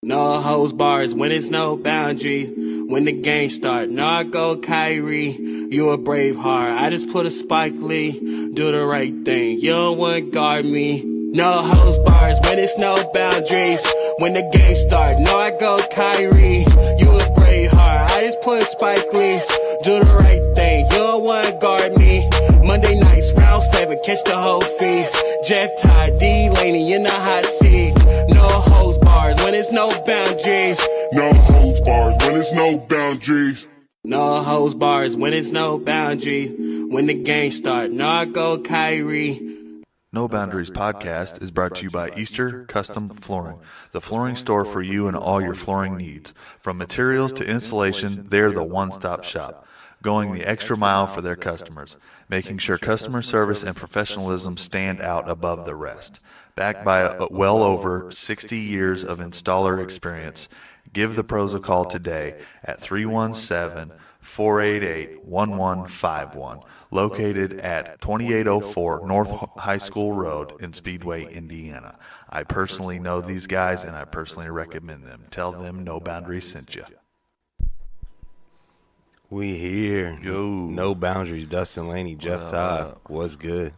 No holds bars when it's no boundaries. When the game start, no I go Kyrie. You a brave heart. I just put a Spike Lee. Do the right thing. You don't want to guard me. No holds bars when it's no boundaries. When the game start, no I go Kyrie. You a brave heart. I just put a Spike Lee. Do the right thing. You don't want to guard me. Monday nights, round 7, catch the whole feast. Jeff Ty, D Laney in the hot seat. No holds bars when it's no boundaries. No holds bars when it's no boundaries. No holds bars when it's no boundaries. When the game start, no I go Kyrie. No Boundaries podcast is brought to you by Easter Custom Flooring, the flooring store for you and all your flooring needs. From materials to installation, they're the one-stop shop, going the extra mile for their customers, making sure customer service and professionalism stand out above the rest. Backed by well over 60 years of installer experience, give the pros a call today at 317-488-1151, located at 2804 North High School Road in Speedway, Indiana. I personally know these guys, and I personally recommend them. Tell them No Boundaries sent you. We here. Yo. No Boundaries. Dustin, Laney, Jeff Ty. What's good?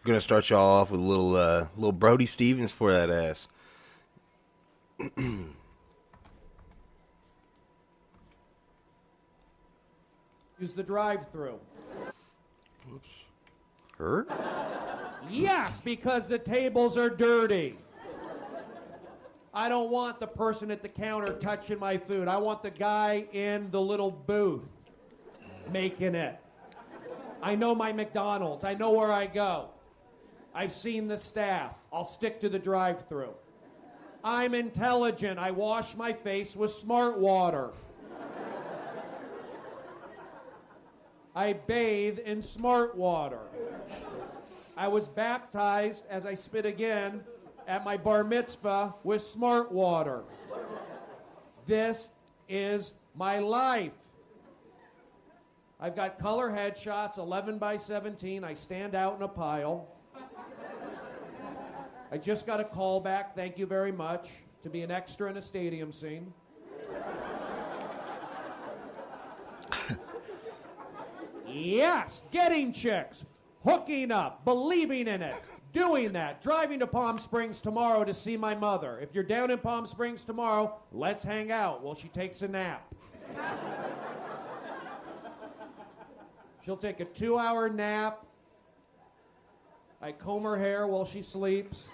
We're gonna start y'all off with a little Brody Stevens for that ass. Use the drive-through. Oops. Hurt? Yes, because the tables are dirty. I don't want the person at the counter touching my food. I want the guy in the little booth making it. I know my McDonald's. I know where I go. I've seen the staff. I'll stick to the drive-through. I'm intelligent. I wash my face with smart water. I bathe in smart water. I was baptized, as I spit again, at my bar mitzvah with smart water. This is my life. I've got color headshots, 11 by 17. I stand out in a pile. I just got a call back, thank you very much, to be an extra in a stadium scene. Yes, getting chicks, hooking up, believing in it, doing that, driving to Palm Springs tomorrow to see my mother. If you're down in Palm Springs tomorrow, let's hang out while she takes a nap. She'll take a 2-hour nap. I comb her hair while she sleeps.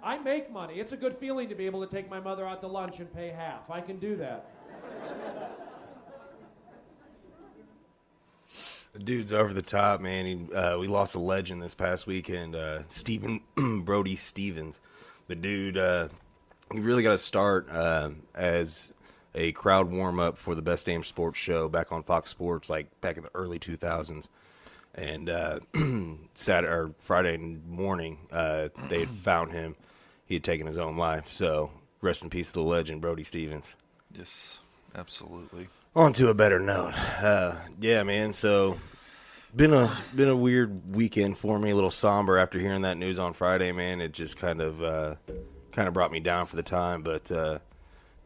I make money. It's a good feeling to be able to take my mother out to lunch and pay half. I can do that. The dude's over the top, man. We lost a legend this past weekend, Brody Stevens. The dude, he really got to start as a crowd warm-up for the Best Damn Sports show back on Fox Sports, like back in the early 2000s. And Saturday or Friday morning, they had found him. He had taken his own life. So rest in peace to the legend, Brody Stevens. Yes, absolutely. On to a better note. Yeah, man. So been a weird weekend for me. A little somber after hearing that news on Friday, man. It just kind of brought me down for the time. But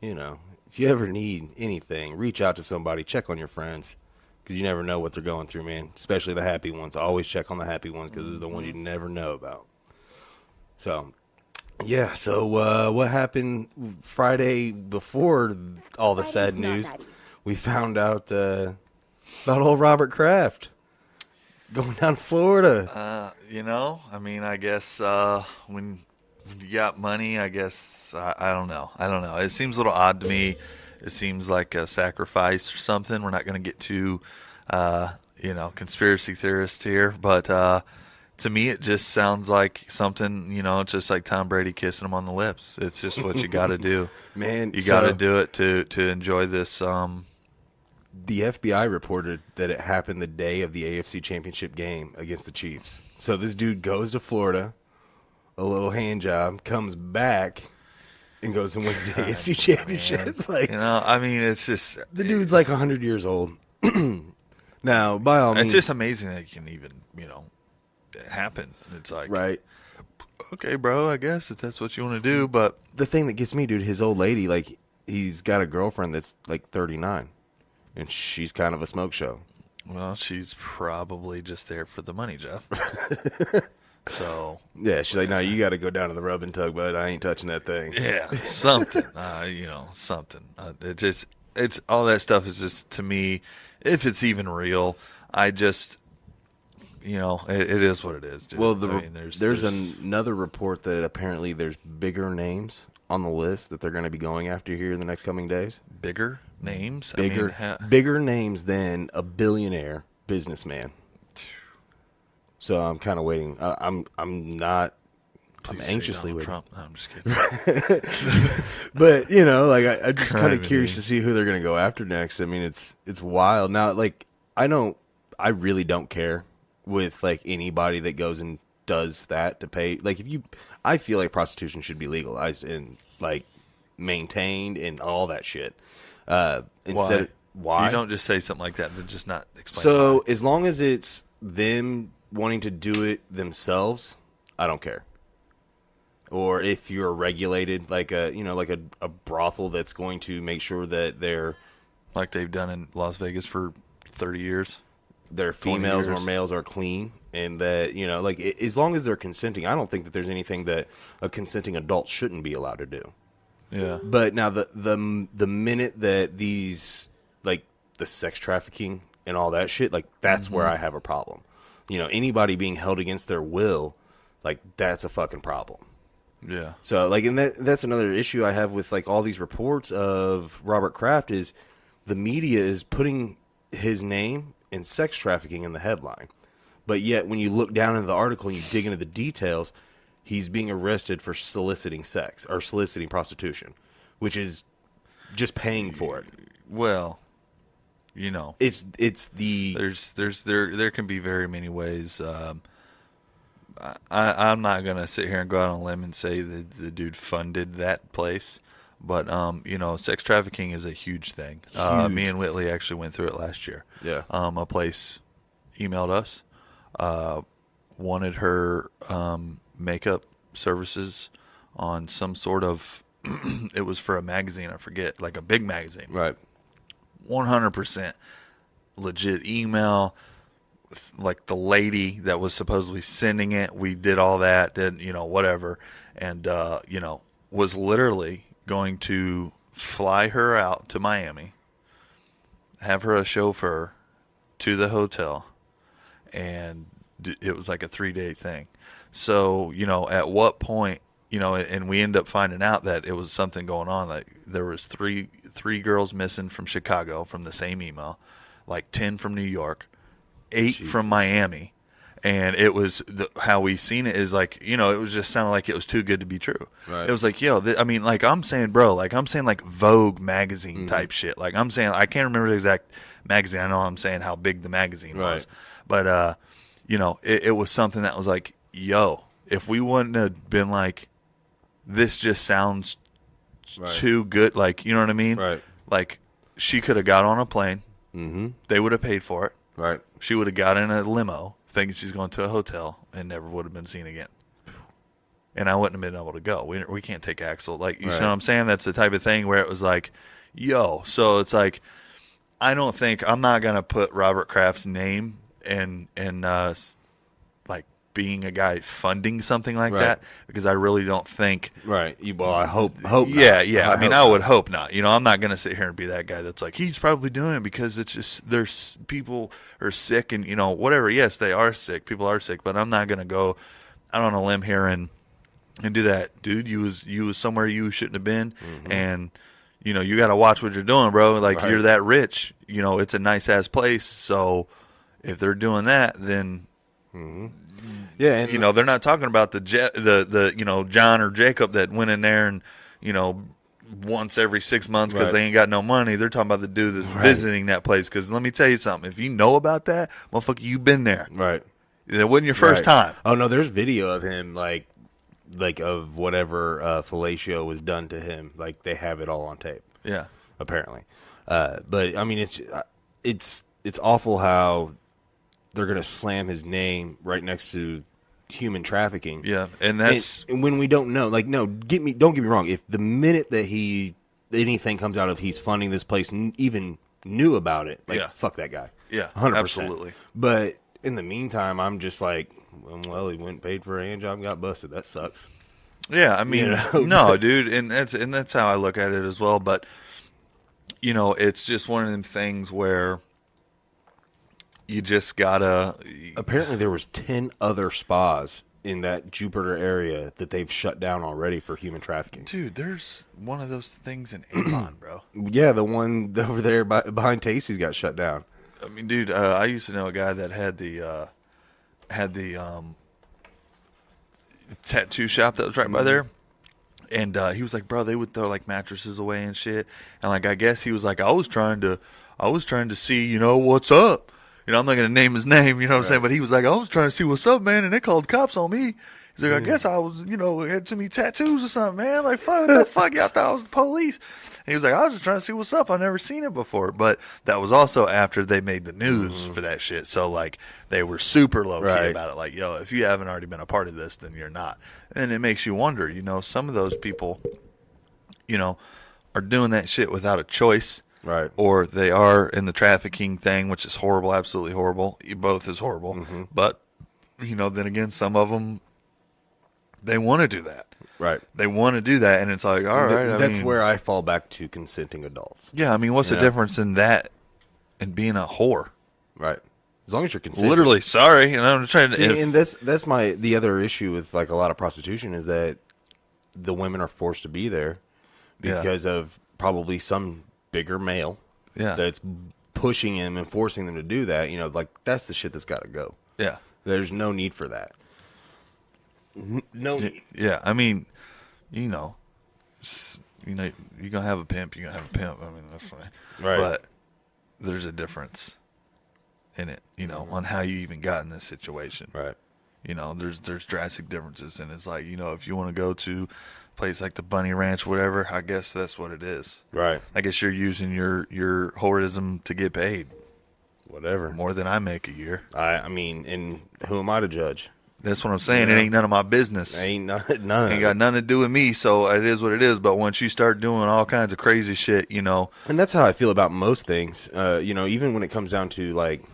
you know, if you ever need anything, reach out to somebody. Check on your friends, because you never know what they're going through, man. Especially the happy ones. Always check on the happy ones, because they're the ones you never know about. So, yeah. So what happened Friday before all the sad news? We found out about old Robert Krafts going down to Florida. I mean, I guess when you got money, I guess, I don't know. It seems a little odd to me. It seems like a sacrifice or something. We're not going to get too, conspiracy theorists here. But to me, it just sounds like something, just like Tom Brady kissing him on the lips. It's just what you got to do. Man, you got to do it to enjoy this. The FBI reported that it happened the day of the AFC Championship game against the Chiefs. So this dude goes to Florida, a little hand job, comes back, and goes and wins the AFC Championship. It's just... The dude's like 100 years old. Now, by all means... It's just amazing that you can even, happen. It's like, right. Okay, bro, I guess if that's what you want to do, but The thing that gets me, dude, his old lady, like, he's got a girlfriend that's like 39, and she's kind of a smoke show. well, she's probably just there for the money, Jeff. So Yeah, she's like, no, you got to go down to the rub and tug, bud. I ain't touching that thing. yeah, something, something. It's all that stuff is just, to me, if it's even real, I just, it is what it is, dude. Well, there's another report that apparently there's bigger names on the list that they're going to be going after here in the next coming days. bigger names, Bigger names than a billionaire businessman. So I'm kind of waiting. I'm anxiously waiting. Trump. No, I'm just kidding. But I'm just kind of curious to see who they're going to go after next. I mean, it's wild now. Like, I really don't care with like anybody that goes and does that to pay. Like, I feel like prostitution should be legalized and like maintained and all that shit. Instead, why you don't just say something like that and just not explain? So why. As long as it's them wanting to do it themselves, I don't care. Or if you're regulated, like a brothel that's going to make sure that they're like they've done in Las Vegas for 30 years, their females or males are clean, and that as long as they're consenting, I don't think that there's anything that a consenting adult shouldn't be allowed to do. Yeah. But now the minute that these like the sex trafficking and all that shit, like that's where I have a problem. Anybody being held against their will, like that's a fucking problem. Yeah. So and that's another issue I have with like all these reports of Robert Kraft is the media is putting his name and sex trafficking in the headline. But yet when you look down into the article and you dig into the details, he's being arrested for soliciting sex or soliciting prostitution, which is just paying for it. Well, it's the there can be very many ways. I'm not gonna sit here and go out on a limb and say that the dude funded that place, but sex trafficking is a huge thing. Me and Whitley actually went through it last year. Yeah. A place emailed us, wanted her makeup services on some sort of it was for a magazine, I forget, like a big magazine. Right. 100% legit email. Like the lady that was supposedly sending it, we did all that, did whatever, and was literally going to fly her out to Miami, have her a chauffeur to the hotel, and it was like a 3-day thing. So at what point, and we end up finding out that it was something going on. Like there was three girls missing from Chicago from the same email, like 10 from New York, 8 from Miami, and it was how we seen it is like it was just sounding like it was too good to be true. Right. It was like I'm saying, bro, like I'm saying like Vogue magazine type shit. Like I'm saying I can't remember the exact magazine. I know I'm saying how big the magazine was, but it was something that was like, yo, if we wouldn't have been like, this just sounds too good, like, you know what I mean? Right. Like she could have got on a plane. Mm-hmm. They would have paid for it. Right. She would have got in a limo thinking she's going to a hotel and never would have been seen again. And I wouldn't have been able to go. We can't take Axel. Like, you know what I'm saying? That's the type of thing where it was like, yo. So it's like, I'm not going to put Robert Kraft's name in like being a guy funding something like that, because I really don't think. Right. Well, I hope Yeah, not. yeah. I mean, I would hope not. I'm not going to sit here and be that guy that's like, he's probably doing it because it's just there's people are sick and whatever. Yes, they are sick. People are sick, but I'm not going to go out on a limb here and do that, dude. You was somewhere you shouldn't have been, and you got to watch what you're doing, bro. Like you're that rich. It's a nice ass place. So if they're doing that, then. Yeah, and they're not talking about the John or Jacob that went in there and once every 6 months because they ain't got no money. They're talking about the dude that's visiting that place. Because let me tell you something, if you know about that, motherfucker, you've been there. Right. It wasn't your first time. Oh no, there's video of him like of whatever fellatio was done to him. Like they have it all on tape. Yeah, apparently. But I mean, it's awful how they're going to slam his name right next to human trafficking. Yeah, and that's and when we don't know. Like, no, don't get me wrong. If the minute that anything comes out of he's funding this place, even knew about it, like, fuck that guy. Yeah, 100%. absolutely. But in the meantime, I'm just like, well, he went and paid for a hand job and got busted. That sucks. Yeah, I mean, no, dude, and that's how I look at it as well. But it's just one of them things where you just gotta. Apparently, there was 10 other spas in that Jupiter area that they've shut down already for human trafficking. Dude, there's one of those things in Avon, bro. Yeah, the one over there behind Tasty's got shut down. I mean, dude, I used to know a guy that had the tattoo shop that was right by there, and he was like, bro, they would throw like mattresses away and shit, and like I guess he was like, I was trying to see, what's up. I'm not gonna name his name, you know what I'm saying, but he was like, I was trying to see what's up, man, and they called cops on me. He's like, I guess I was, had too many tattoos or something, man. Like, fuck, the fuck, y'all thought I was the police. And he was like, I was just trying to see what's up. I've never seen it before. But that was also after they made the news for that shit. So, like, they were super low-key about it. Like, yo, if you haven't already been a part of this, then you're not. And it makes you wonder, some of those people, are doing that shit without a choice. Right. Or they are in the trafficking thing, which is horrible, absolutely horrible. Both is horrible. Mm-hmm. But, then again, some of them, they want to do that. Right. They want to do that, and it's like, all right. That's where I fall back to consenting adults. Yeah, I mean, what's the difference in that and being a whore? Right. As long as you're consenting. Literally, sorry, and I'm trying to. See, and that's the other issue with like a lot of prostitution is that the women are forced to be there because of probably some bigger male that's pushing them and forcing them to do that. Like that's the shit that's got to go. Yeah. There's no need for that. No need. Yeah, I mean, you're gonna have a pimp. You're gonna have a pimp. I mean, that's fine. Right. But there's a difference in it, on how you even got in this situation. Right. There's drastic differences, and it's like, if you want to go to a place like the Bunny Ranch, whatever, I guess that's what it is. Right. I guess you're using your whorism to get paid. Whatever. More than I make a year. I mean, and who am I to judge? That's what I'm saying. It ain't none of my business. Ain't none. Ain't got nothing to do with me, so it is what it is. But once you start doing all kinds of crazy shit, And that's how I feel about most things. Even when it comes down to, like,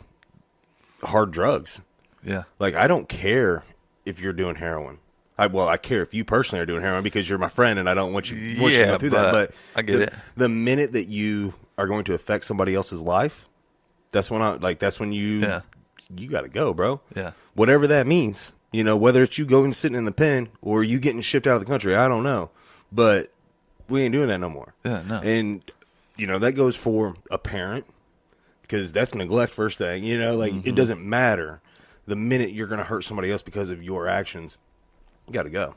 hard drugs. Yeah. Like, I don't care if you're doing heroin. I care if you personally are doing heroin because you're my friend and I don't want you to go through that. But I get it. The minute that you are going to affect somebody else's life, that's when you got to go, bro. Yeah. Whatever that means. Whether it's you going sitting in the pen or you getting shipped out of the country, I don't know. But we ain't doing that no more. Yeah, no. And, that goes for a parent because that's neglect first thing. It doesn't matter. The minute you're going to hurt somebody else because of your actions, you got to go.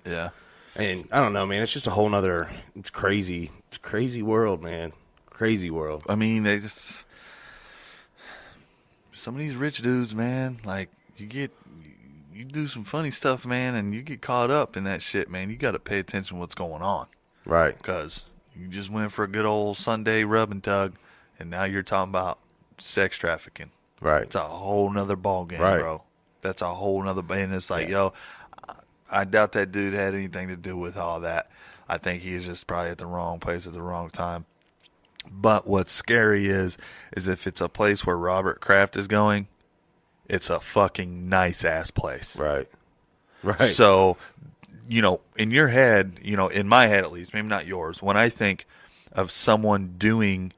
Yeah. And I don't know, man. It's just a whole nother, it's crazy. It's a crazy world, man. Crazy world. I mean, some of these rich dudes, man, like, you do some funny stuff, man, and you get caught up in that shit, man. You got to pay attention to what's going on. Right. Because you just went for a good old Sunday rub and tug, and now you're talking about sex trafficking. Right. It's a whole nother ball game, bro. That's a whole nother, and it's like, yo, I doubt that dude had anything to do with all that. I think he is just probably at the wrong place at the wrong time. But what's scary is if it's a place where Robert Krafts is going, it's a fucking nice-ass place. Right. Right. So, in your head, in my head at least, maybe not yours, when I think of someone doing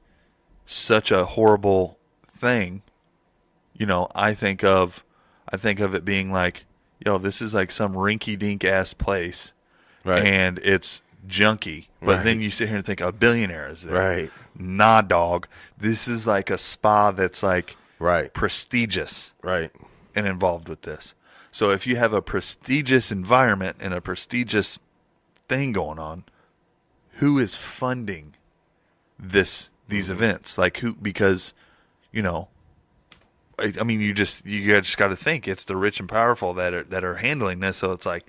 such a horrible thing, I think of it being like, yo, this is like some rinky-dink-ass place, right? And it's junky. But then you sit here and think a billionaire is there. Right. Nah, dog. This is like a spa that's like prestigious, right, and involved with this. So if you have a prestigious environment and a prestigious thing going on, who is funding these events? Like who? Because I mean, you just got to think it's the rich and powerful that are handling this. So it's like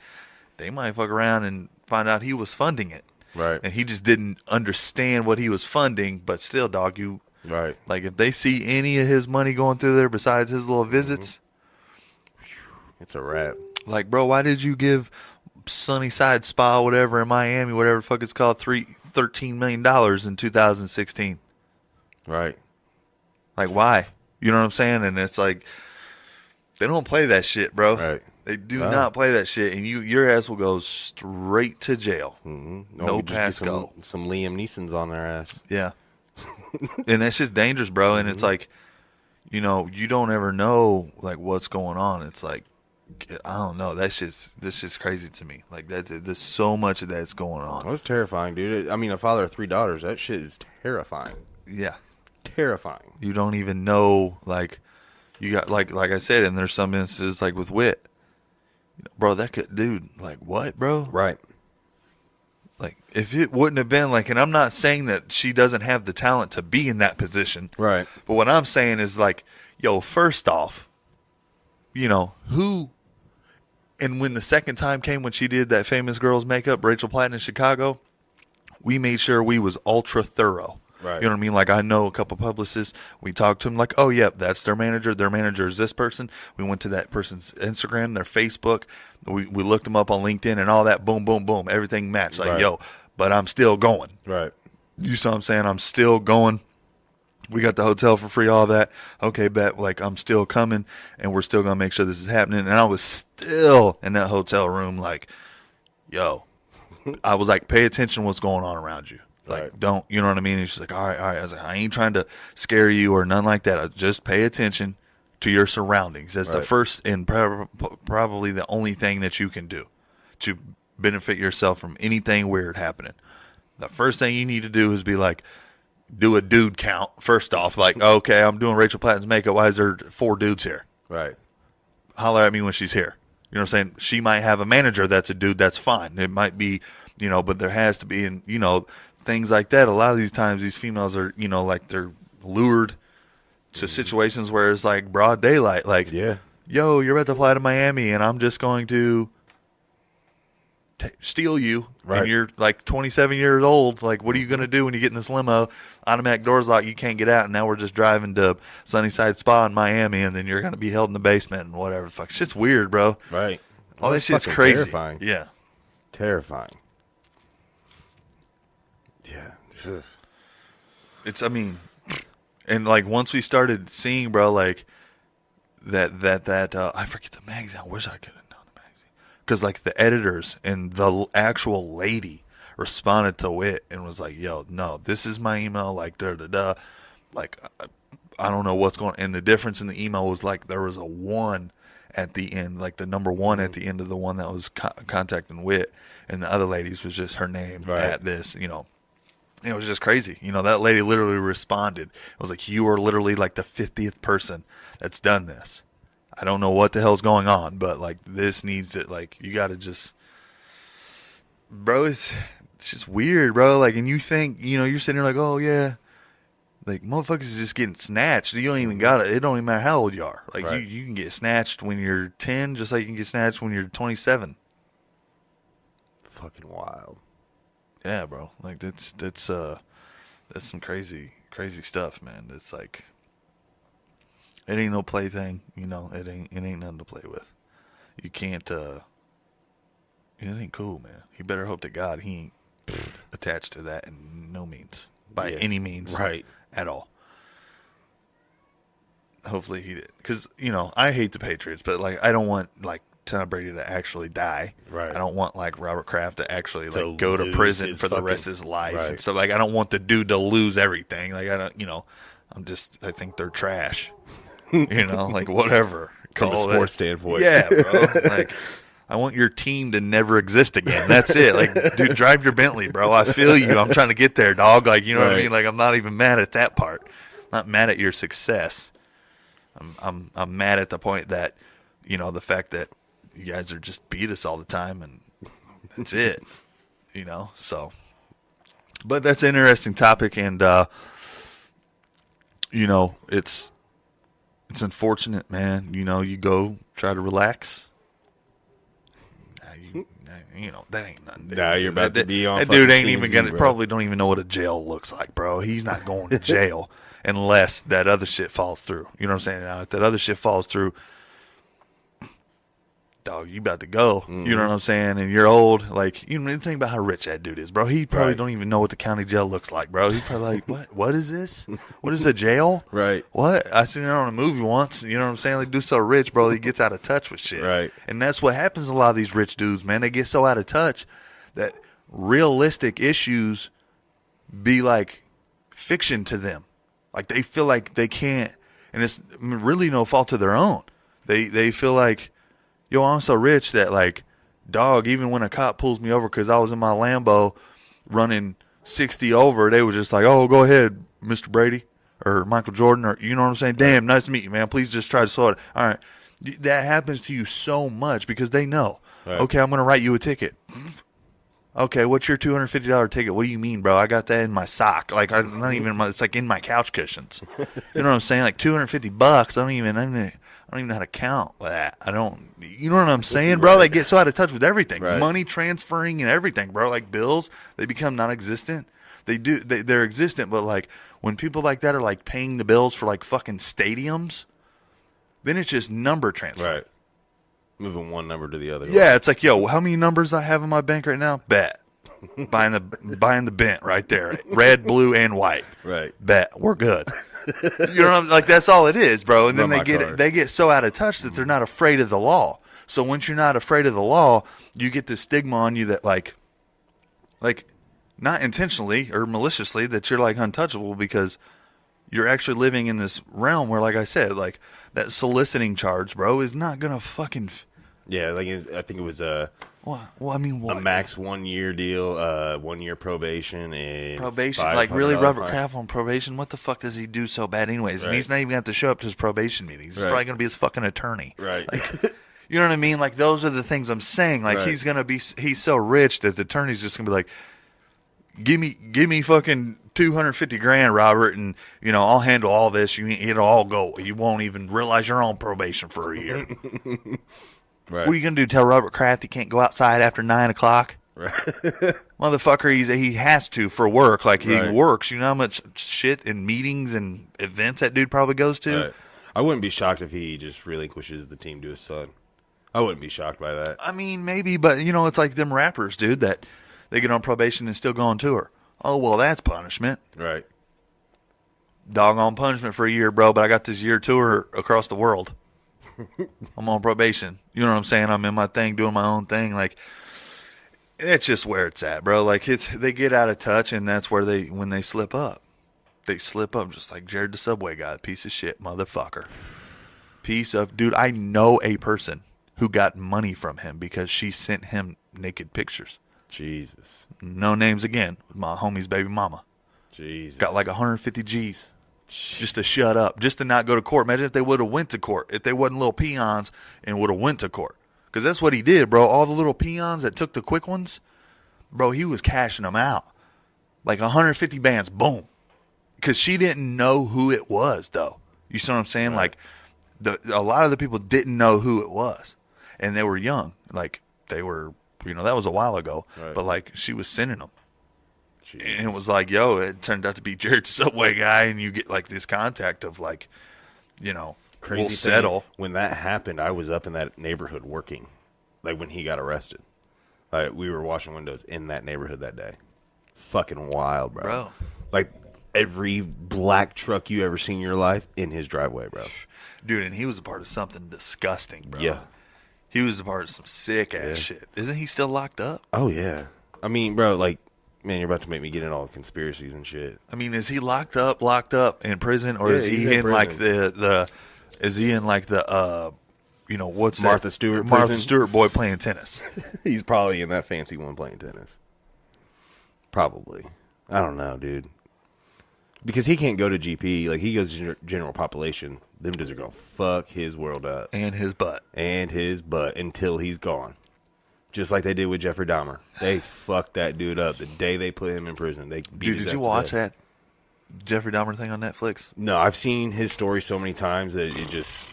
they might fuck around and find out he was funding it, right? And he just didn't understand what he was funding. But still, dog, you Right. Like, if they see any of his money going through there besides his little visits, it's a wrap. like, bro, why did you give Sunnyside Spa, whatever, in Miami, whatever the fuck it's called, $13 million in 2016? Right. Like, why? You know what I'm saying? And it's like, they don't play that shit, bro. Right. They do not play that shit, and your ass will go straight to jail. Mm-hmm. No pass go. Some Liam Neeson's on their ass. Yeah. And that's just dangerous, bro. And it's like, you know, you don't ever know, like, what's going on. It's like, I don't know. That's just crazy to me. Like, there's so much of that's going on. That's terrifying, dude. I mean, a father of 3 daughters, that shit is terrifying. Yeah. Terrifying. You don't even know, like, you got, like I said, and there's some instances, like, with Witt. Bro, that could, dude, like, what, bro? Right. Like, if it wouldn't have been, like, and I'm not saying that she doesn't have the talent to be in that position. Right. But what I'm saying is, like, yo, first off, you know, who, and when the second time came when she did that famous girl's makeup, Rachel Platten in Chicago, we made sure we was ultra thorough. Right. You know what I mean? Like, I know a couple publicists. We talked to them like, oh, yeah, that's their manager. Their manager is this person. We went to that person's Instagram, their Facebook. We looked them up on LinkedIn and all that. Boom, boom, boom. Everything matched. Like, right. yo, but I'm still going. Right. You see what I'm saying? I'm still going. We got the hotel for free, all that. Okay, bet. Like, I'm still coming, and we're still going to make sure this is happening. And I was still in that hotel room like, yo, I was like, pay attention to what's going on around you. Like, right. Don't, you know what I mean? And she's like, all right. I was like, I ain't trying to scare you or nothing like that. I just pay attention to your surroundings. That's right. the first and probably the only thing that you can do to benefit yourself from anything weird happening. The first thing you need to do is be like, do a dude count. First off, like, okay, I'm doing Rachel Platten's makeup. Why is there 4 dudes here? Right. Holler at me when she's here. You know what I'm saying? She might have a manager that's a dude. That's fine. It might be, you know, but there has to be, and, you know, things like that. A lot of these times these females are, you know, like, they're lured to situations where it's like broad daylight. Like, yeah, yo, you're about to fly to Miami and I'm just going to steal you. Right. And you're like 27 years old. Like, what are you going to do when you get in this limo? Automatic doors locked. You can't get out. And now we're just driving to Sunnyside Spa in Miami. And then you're going to be held in the basement and whatever. Fuck, shit's weird, bro. right. All that shit's fucking crazy. Terrifying. Yeah. Terrifying. Yeah. It's, I mean, and like once we started seeing, bro, like that I forget the magazine. I wish I could have known the magazine. Because like the editors and the actual lady responded to it and was like, yo, no, this is my email. Like, da-da-da. Like, I don't know what's going on. And the difference in the email was like there was a 1 at the end, like the number 1 at the end of the one that was contacting Wit. And the other lady's was just her name at this, you know. It was just crazy. You know, that lady literally responded. It was like, you are literally like the 50th person that's done this. I don't know what the hell's going on, but like this needs to, like, you got to just, bro, it's just weird, bro. Like, and you think, you know, you're sitting there like, oh yeah, like motherfuckers is just getting snatched. You don't even got it. It don't even matter how old you are. Like you can get snatched when you're 10, just like you can get snatched when you're 27. Fucking wild. Yeah, bro. Like that's some crazy stuff, man. It's like it ain't no plaything, you know. It ain't nothing to play with. You can't. It ain't cool, man. You better hope to God he ain't attached to that in no means, by any means, right, at all. Hopefully he did, because you know I hate the Patriots, but like I don't want like Tom Brady to actually die. Right. I don't want like Robert Kraft to actually to like go to prison for the rest of his life. Right. So like I don't want the dude to lose everything. Like I don't, you know, I think they're trash. You know, like whatever. From a sports standpoint. Yeah, bro. Like I want your team to never exist again. That's it. Like, dude, drive your Bentley, bro. I feel you. I'm trying to get there, dog. Like, you know what I mean? Like I'm not even mad at that part. I'm not mad at your success. I'm mad at the point that, you know, the fact that you guys are just beat us all the time and that's it, you know, so, but that's an interesting topic. And, you know, it's unfortunate, man. You know, you go try to relax. you know, that ain't nothing. Dude. Nah, you're about to be on. That dude ain't TMZ, even gonna bro. probably don't even know what a jail looks like, bro. He's not going to jail unless that other shit falls through. You know what I'm saying? Now, if that other shit falls through, dog, you about to go. Mm-hmm. You know what I'm saying? And you're old. Like, you know, think about how rich that dude is, bro. He probably Right. don't even know what the county jail looks like, bro. He's probably like, what? What is this? What is a jail? Right. What? I seen it on a movie once. You know what I'm saying? Like, dude's so rich, bro, he gets out of touch with shit. Right. And that's what happens to a lot of these rich dudes, man. They get so out of touch that realistic issues be like fiction to them. Like, they feel like they can't, and it's really no fault of their own. They feel like, yo, I'm so rich that, like, dog, even when a cop pulls me over because I was in my Lambo running 60 over, they were just like, oh, go ahead, Mr. Brady or Michael Jordan, or, you know what I'm saying? Damn, nice to meet you, man. Please just try to slow it. All right. That happens to you so much because they know. Right. Okay, I'm going to write you a ticket. Okay, what's your $250 ticket? What do you mean, bro? I got that in my sock. Like, I'm not even. It's like in my couch cushions. You know what I'm saying? Like $250. I don't even know how to count that. I don't. You know what I'm saying, bro? Right. They get so out of touch with everything, Right. money transferring and everything, bro. Like bills, they become non-existent. They're existent, but like when people like that are like paying the bills for like fucking stadiums, then it's just number transfer. Right. Moving one number to the other. Yeah, it's like, yo, how many numbers I have in my bank right now? Bet. buying the bent right there, red, blue, and white. Right. Bet we're good. You know, like that's all it is, bro. And then Run my card. they get so out of touch that they're not afraid of the law. So once you're not afraid of the law, you get this stigma on you that like not intentionally or maliciously that you're like untouchable because you're actually living in this realm where, like I said, like that soliciting charge, bro, is not gonna fucking. Yeah, like I think it was a I mean, what? max 1 year deal, 1 year probation and Probation, like really, $500 Robert fine. Kraft on probation. What the fuck does he do so bad, anyways? And Right. he's not even going to have to show up to his probation meetings. He's Right. probably going to be his fucking attorney. Right. You know what I mean? Like those are the things I'm saying. Like Right. he's so rich that the attorney's just going to be like, give me fucking $250,000, Robert, and you know I'll handle all this. It'll all go. You won't even realize you're on probation for a year. Right. What are you going to do? Tell Robert Kraft he can't go outside after 9 o'clock? Right. Motherfucker, he has to for work. Like he Right. works. You know how much shit and meetings and events that dude probably goes to? Right. I wouldn't be shocked if he just relinquishes the team to his son. I wouldn't be shocked by that. I mean, maybe, but you know, it's like them rappers, dude, that they get on probation and still go on tour. Oh, well, that's punishment. Right. Doggone punishment for a year, bro, but I got this year tour across the world. I'm on probation. You know what I'm saying? I'm in my thing, doing my own thing. Like, it's just where it's at, bro. Like, they get out of touch, and that's where when they slip up. They slip up just like Jared the Subway guy. Piece of shit, motherfucker. Dude, I know a person who got money from him because she sent him naked pictures. Jesus. No names again. My homie's baby mama. Jesus. Got like 150 G's. Just to shut up. Just to not go to court. Imagine if they would have went to court. If they wasn't little peons and would have went to court. Because that's what he did, bro. All the little peons that took the quick ones, bro, he was cashing them out. Like 150 bands, boom. Because she didn't know who it was, though. You see what I'm saying? Right. Like, a lot of the people didn't know who it was. And they were young. Like, they were, you know, that was a while ago. Right. But, like, she was sending them. Jesus. And it was like, yo, it turned out to be Jared the Subway guy. And you get, like, this contact of, like, you know, Crazy we'll thing, settle. When that happened, I was up in that neighborhood working. Like, when he got arrested. Like, we were washing windows in that neighborhood that day. Fucking wild, bro. Bro. Like, every black truck you ever seen in your life in his driveway, bro. Dude, and he was a part of something disgusting, bro. Yeah. He was a part of some sick-ass shit. Isn't he still locked up? Oh, yeah. I mean, bro, like, man, you're about to make me get in all conspiracies and shit. I mean, is he locked up in prison, or Yeah, is he he's in in like prison. is he in like the you know, what's Martha that? Stewart Martha prison? Stewart boy playing tennis. He's probably in that fancy one playing tennis. Probably. I don't know, dude. Because he can't go to GP. Like, he goes to general population. Them dudes are going to fuck his world up. And his butt. And his butt until he's gone. Just like they did with Jeffrey Dahmer. They fucked that dude up the day they put him in prison. They beat Dude, his did you ass to watch death. that Jeffrey Dahmer thing on Netflix? No, I've seen his story so many times that it just...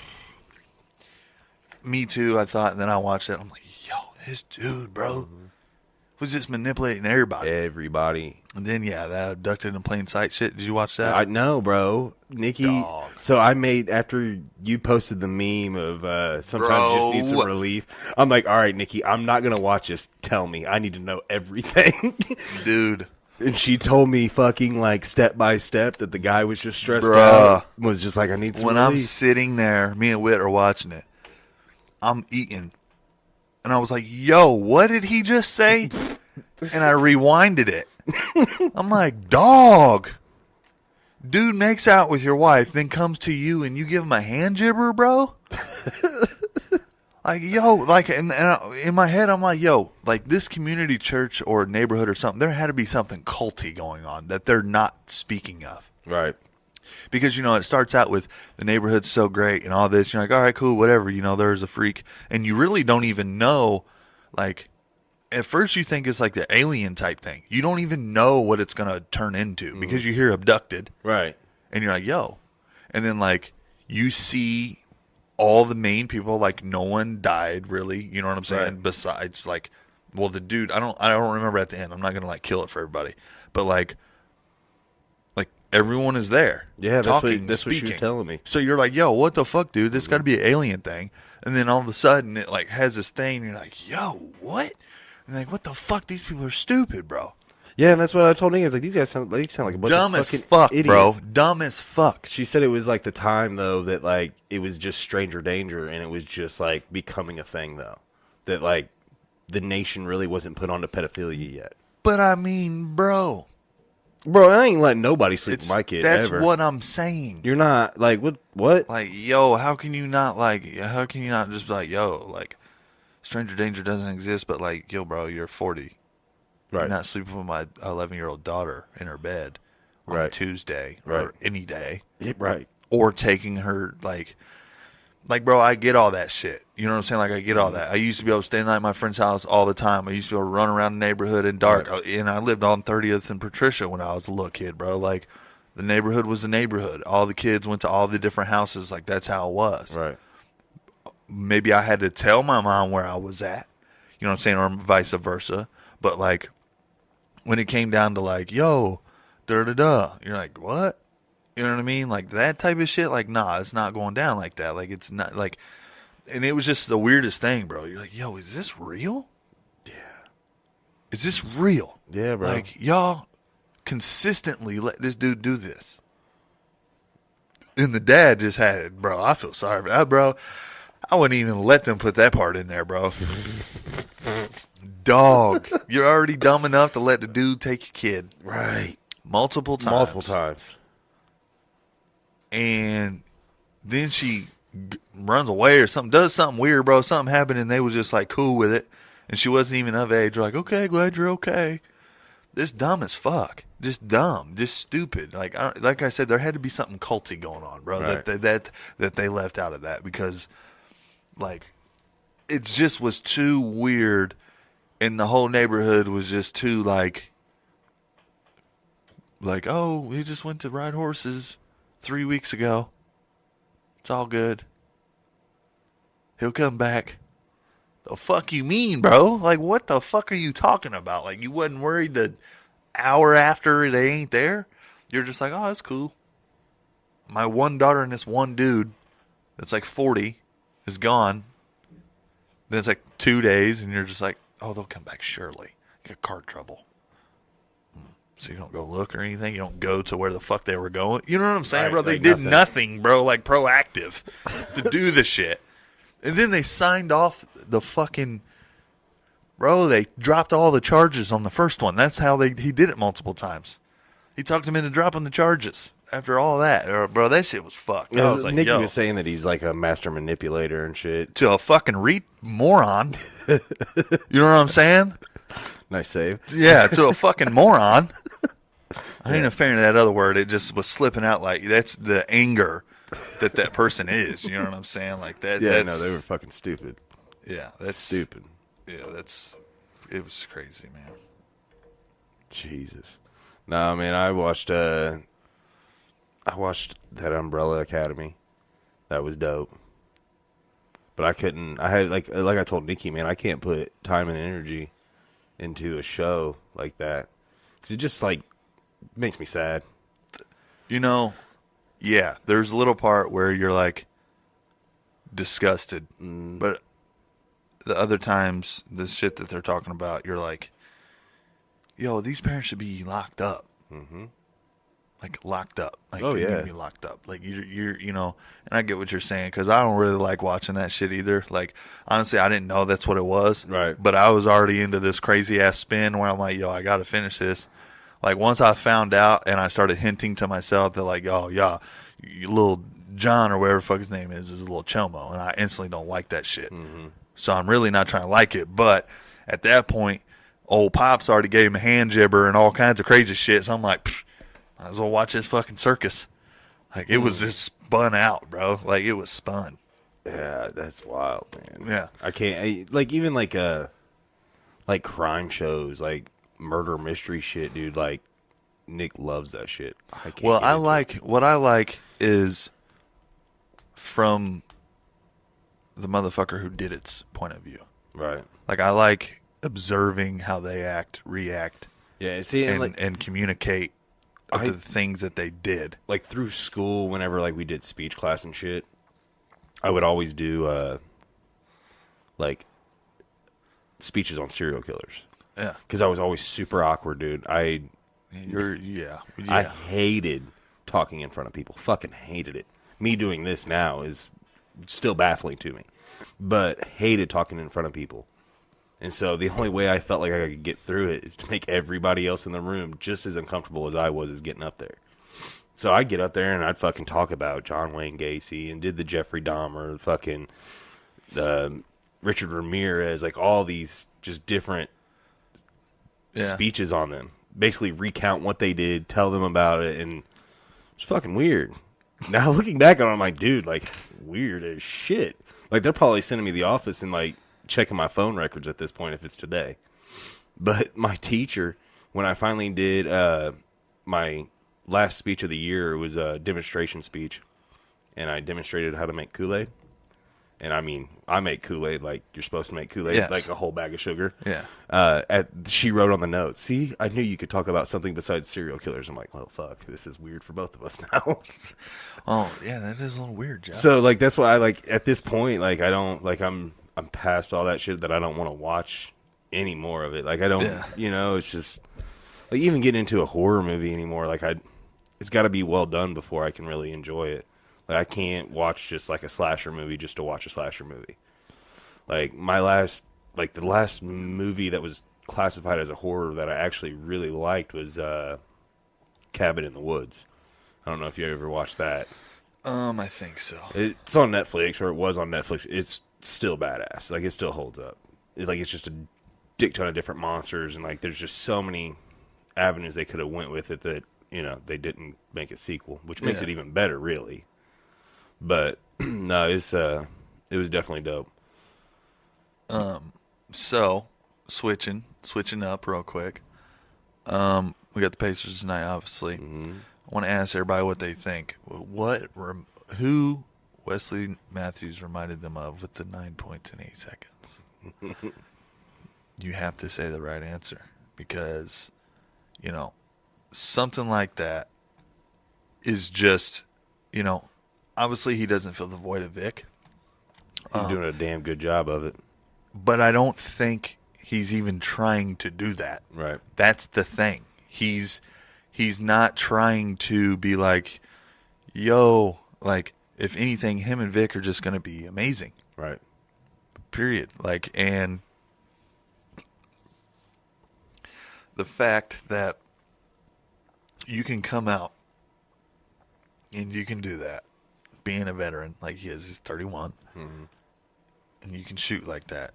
Me too, I thought, and then I watched it. I'm like, yo, This dude, bro, was just manipulating everybody. And then, that abducted in plain sight shit. Did you watch that? I know, bro. Nikki. Dog. So I made, after you posted the meme of sometimes you just need some relief, I'm like, all right, Nikki, I'm not going to watch this. Tell me. I need to know everything. Dude. And she told me fucking like step by step that the guy was just stressed out. Was just like, I need some relief. I'm sitting there, me and Whit are watching it. I'm eating. And I was like, yo, what did he just say? And I rewinded it. I'm like, dog. Dude makes out with your wife, then comes to you and you give him a hand jibber, bro? Like, yo, like, and in my head, I'm like, yo, like this community church or neighborhood or something, there had to be something culty going on that they're not speaking of. Right. Because, it starts out with the neighborhood's so great and all this. You're like, all right, cool, whatever. There's a freak. And you really don't even know, like, at first you think it's like the alien type thing. You don't even know what it's going to turn into because you hear abducted. Right. And you're like, yo. And then, like, you see all the main people, like, no one died, really. You know what I'm saying? Right. Besides, like, well, the dude, I don't remember at the end. I'm not going to, like, kill it for everybody. But, like, everyone is there. Yeah, talking, that's what she was telling me. So you're like, yo, what the fuck, dude? This got to be an alien thing. And then all of a sudden, it like has this thing. And you're like, yo, what? And like, what the fuck? These people are stupid, bro. Yeah, and that's what I told Nick. I was like, these guys sound like a bunch dumb of fucking as fuck, idiots. bro. Dumb as fuck. She said it was like the time though that like it was just stranger danger, and it was just like becoming a thing though. That like the nation really wasn't put onto pedophilia yet. But I mean, bro. Bro, I ain't letting nobody sleep with my kid that's ever. That's what I'm saying. You're not, like, what? Like, yo, how can you not just be like, yo, like, stranger danger doesn't exist, but like, yo, bro, you're 40. Right. You're not sleeping with my 11-year-old daughter in her bed on a Tuesday or any day. Yeah, right. Or taking her, like, bro, I get all that shit. You know what I'm saying? Like, I get all that. I used to be able to stay the night at my friend's house all the time. I used to be able to run around the neighborhood in dark. Right. And I lived on 30th and Patricia when I was a little kid, bro. Like, the neighborhood was the neighborhood. All the kids went to all the different houses. Like, that's how it was. Right. Maybe I had to tell my mom where I was at. You know what I'm saying? Or vice versa. But, like, when it came down to, like, yo, da-da-da, you're like, what? You know what I mean? Like, that type of shit, like, nah, it's not going down like that. Like, it's not, like, and it was just the weirdest thing, bro. You're like, yo, is this real? Yeah. Is this real? Yeah, bro. Like, y'all consistently let this dude do this. And the dad just had it, bro. I feel sorry for that, bro. I wouldn't even let them put that part in there, bro. Dog, you're already dumb enough to let the dude take your kid. Right. Multiple times. And then she runs away or something, does something weird, bro. Something happened, and they was just, like, cool with it. And she wasn't even of age. Like, okay, glad you're okay. This dumb as fuck. Just dumb. Just stupid. Like I said, there had to be something culty going on, bro, right. that they left out of that. Because, like, it just was too weird, and the whole neighborhood was just too, like, oh, we just went to ride horses 3 weeks ago. It's all good. He'll come back. The fuck you mean, bro? Like, what the fuck are you talking about? Like, you wasn't worried the hour after they ain't there? You're just like, oh, that's cool. My one daughter and this one dude that's like 40 is gone. Then it's like 2 days, and you're just like, oh, they'll come back surely. Get car trouble. So you don't go look or anything? You don't go to where the fuck they were going? You know what I'm saying, right, bro? They did nothing, bro, like proactive to do the shit. And then they signed off the fucking... Bro, they dropped all the charges on the first one. That's how he did it multiple times. He talked him into dropping the charges after all that. Bro, that shit was fucked. Yeah, I was like, Nicky was saying that he's like a master manipulator and shit. To a fucking moron. You know what I'm saying? Nice save. Yeah, to a fucking moron. I ain't a fan of that other word. It just was slipping out like that's the anger that person is. You know what I'm saying? Like that. Yeah, no, they were fucking stupid. Yeah, that's stupid. Yeah, it was crazy, man. Jesus. No, man, I watched that Umbrella Academy. That was dope. But I couldn't. I had like I told Nikki, man, I can't put time and energy into a show like that because it just like makes me sad. You know, yeah, there's a little part where you're like disgusted, but the other times, the shit that they're talking about, you're like, yo, these parents should be locked up. Mm-hmm. Like locked up. Like, Oh, they need yeah. to be locked up. Like you're, you know, and I get what you're saying because I don't really like watching that shit either. Like, honestly, I didn't know that's what it was. Right. But I was already into this crazy ass spin where I'm like, yo, I got to finish this. Like, once I found out and I started hinting to myself that, like, oh, yeah, you little John or whatever the fuck his name is a little chomo. And I instantly don't like that shit. Mm-hmm. So I'm really not trying to like it. But at that point, old Pops already gave him a hand jibber and all kinds of crazy shit. So I'm like, might as well watch this fucking circus. Like, it was just spun out, bro. Like, it was spun. Yeah, that's wild, man. Yeah. I can't like even like crime shows, like murder mystery shit, dude. Like Nick loves that shit. Well, what I like is from the motherfucker who did its point of view. Right. Like, I like observing how they act, react, Yeah. See, and communicate the things that they did. Like through school, whenever like we did speech class and shit, I would always do like speeches on serial killers. Yeah. Because I was always super awkward, dude. I hated talking in front of people. Fucking hated it. Me doing this now is still baffling to me. But hated talking in front of people. And so the only way I felt like I could get through it is to make everybody else in the room just as uncomfortable as I was as getting up there. So I'd get up there and I'd fucking talk about John Wayne Gacy and did the Jeffrey Dahmer, fucking Richard Ramirez, like all these just different speeches on them. Basically recount what they did, tell them about it, and it's fucking weird. Now looking back on it, I'm like, dude, like weird as shit. Like they're probably sending me to the office and like checking my phone records at this point if it's today. But my teacher, when I finally did my last speech of the year, it was a demonstration speech, and I demonstrated how to make Kool-Aid. And I mean, I make Kool-Aid like you're supposed to make Kool-Aid, like a whole bag of sugar. Yeah. She wrote on the notes, see, I knew you could talk about something besides serial killers. I'm like, well, fuck, this is weird for both of us now. Oh, yeah, that is a little weird, Jeff. So, like, that's why I, like, at this point, like, I don't, like, I'm past all that shit that I don't want to watch any more of it. Like, I don't, you know, it's just, like, even getting into a horror movie anymore, like, it's got to be well done before I can really enjoy it. Like, I can't watch just, like, a slasher movie just to watch a slasher movie. Like, the last movie that was classified as a horror that I actually really liked was Cabin in the Woods. I don't know if you ever watched that. I think so. It's on Netflix, or it was on Netflix. It's still badass. Like, it still holds up. It's just a dick ton of different monsters, and, like, there's just so many avenues they could have went with it that, you know, they didn't make a sequel, which makes it even better, really. But, no, it was definitely dope. So, switching up real quick. We got the Pacers tonight, obviously. Mm-hmm. I want to ask everybody what they think. Who Wesley Matthews reminded them of with the 9 points in 8 seconds? You have to say the right answer because, you know, something like that is just, you know, obviously he doesn't fill the void of Vic. He's doing a damn good job of it. But I don't think he's even trying to do that. Right. That's the thing. He's not trying to be like, yo, like, if anything, him and Vic are just going to be amazing. Right. Period. Like, and the fact that you can come out and you can do that, being a veteran like he is, he's 31, and you can shoot like that.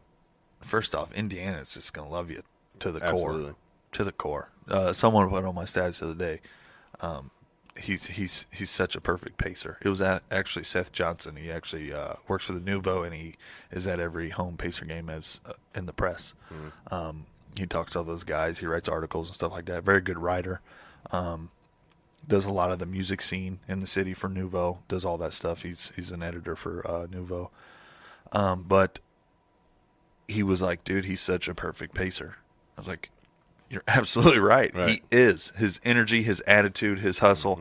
First off, Indiana's just going to love you to the core. To the core. Someone put on my status the other day, he's such a perfect pacer. It was actually Seth Johnson. He actually works for the Nouveau, and he is at every home Pacer game as in the press. He talks to all those guys. He writes articles and stuff like that. Very good writer. Does a lot of the music scene in the city for Nouveau. Does all that stuff. He's an editor for Nouveau. But he was like, dude, he's such a perfect pacer. I was like, you're absolutely right. He is. His energy, his attitude, his hustle,